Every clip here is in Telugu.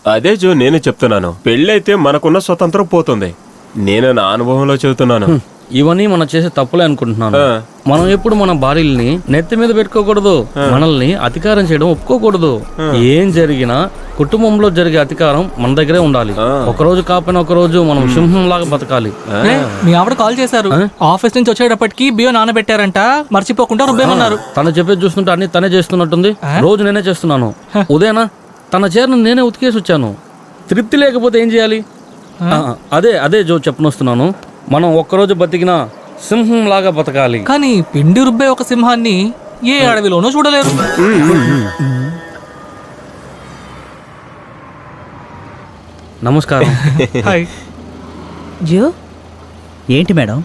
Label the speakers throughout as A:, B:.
A: అదే జో నేను చెప్తున్నాను, పెళ్ళైతే మనకున్న స్వతంత్రం పోతుంది. నేను నా అనుభవంలో చెబుతున్నాను.
B: ఇవన్నీ మనం చేసే తప్పులే అనుకుంటున్నాను. మనం ఎప్పుడు మన భార్యల్ని నెత్తి మీద పెట్టుకోకూడదు, మనల్ని అధికారం చేయడం ఒప్పుకోకూడదు. ఏం జరిగినా కుటుంబంలో జరిగే అధికారం మన దగ్గరే ఉండాలి. ఒకరోజు కాకపోయినా ఒకరోజు మనం సింహం లాగా బతకాలి.
C: మీ ఆవిడ కాల్ చేశారు, ఆఫీస్ నుంచి వచ్చేటప్పటికి బియ్యం నానబెట్టారంట, మర్చిపోకుండా రుబ్బేమన్నారు.
B: తను చెప్పేది చూస్తుంటే అన్ని తనే చేస్తున్నట్టుంది. రోజు నేనే చేస్తున్నాను. ఉదయనా తన చీరను నేనే ఉతికేసి వచ్చాను. తృప్తి లేకపోతే ఏం చేయాలి? అదే జో చెప్పనొస్తున్నాను. మనం ఒక్కరోజు బతికినా సింహం లాగా బతకాలి.
C: కానీ పిండి రుబ్బే ఒక సింహాన్ని ఏ అడవిలోనూ చూడలేరు.
B: నమస్కారం.
C: హాయ్.
D: జో,
E: ఏంటి మేడం?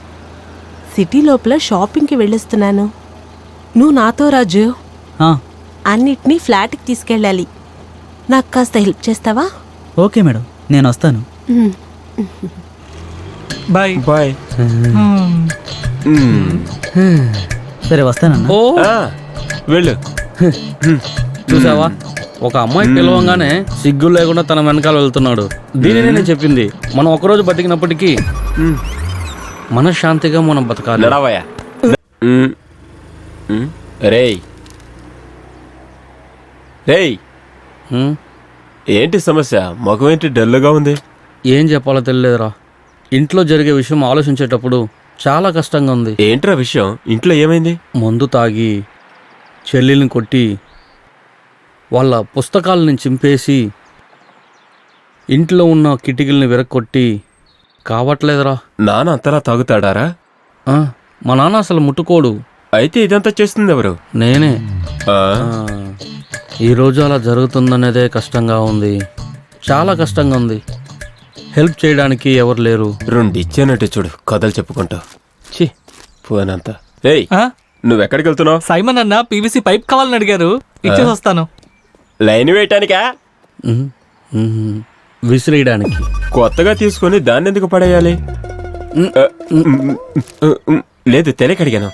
D: సిటీ లోపల షాపింగ్కి వెళ్ళొస్తున్నాను. నువ్వు నాతో రా జో.
E: ఆ,
D: అన్నిటినీ ఫ్లాట్కి తీసుకెళ్ళాలి. నాకు కాస్త హెల్ప్ చేస్తావా?
E: ఓకే మేడం, నేను వస్తాను.
C: Bye
A: bye.
E: సరే వస్తానన్నా.
B: ఓ
A: వెళ్ళు.
B: చూసావా, ఒక అమ్మాయి పిలవంగానే సిగ్గు లేకుండా తన వెనకాల వెళ్తున్నాడు. దీనినే నేను చెప్పింది. మనం ఒకరోజు బతికినప్పటికీ మనశ్శాంతిగా మనం బతకాలి.
A: నడవయ్యా. రేయ్ రేయ్, ఏంటి సమస్య? మగం ఏంటి డల్గా ఉంది?
B: ఏం చెప్పాలో తెలియదురా. ఇంట్లో జరిగే విషయం ఆలోచించేటప్పుడు చాలా కష్టంగా ఉంది.
A: ఏంట్రా విషయం? ఇంట్లో ఏమైంది?
B: మందు తాగి చెల్లెల్ని కొట్టి వాళ్ళ పుస్తకాలని చింపేసి ఇంట్లో ఉన్న కిటికీల్ని విరక్కొట్టి కావట్లేదురా.
A: నాన్న అంతలా తాగుతాడారా?
B: మా నాన్న అసలు ముట్టుకోడు.
A: అయితే ఇదంతా చేస్తుంది ఎవరు?
B: నేనే.
A: ఆ,
B: ఈరోజు అలా జరుగుతుందనేదే కష్టంగా ఉంది. చాలా కష్టంగా ఉంది. హెల్ప్ చేయడానికి ఎవరు లేరు.
A: రెండు ఇచ్చానంటే చూడు, కథలు చెప్పుకుంటా.
B: ఛీ,
A: పోనంతా. ఏయ్,
C: ఆ?
A: నువ్వెక్కడికి వెళ్తున్నావు?
C: సైమన్ అన్న పీవీసీ పైప్ కావాలని అడిగారు, ఇచ్చేసి వస్తాను.
A: లైన్ వేయటానికా?
B: విసిరేయడానికి.
A: కొత్తగా తీసుకొని దాన్ని ఎందుకు పడేయాలి? లేదు, తెలియక అడిగాను.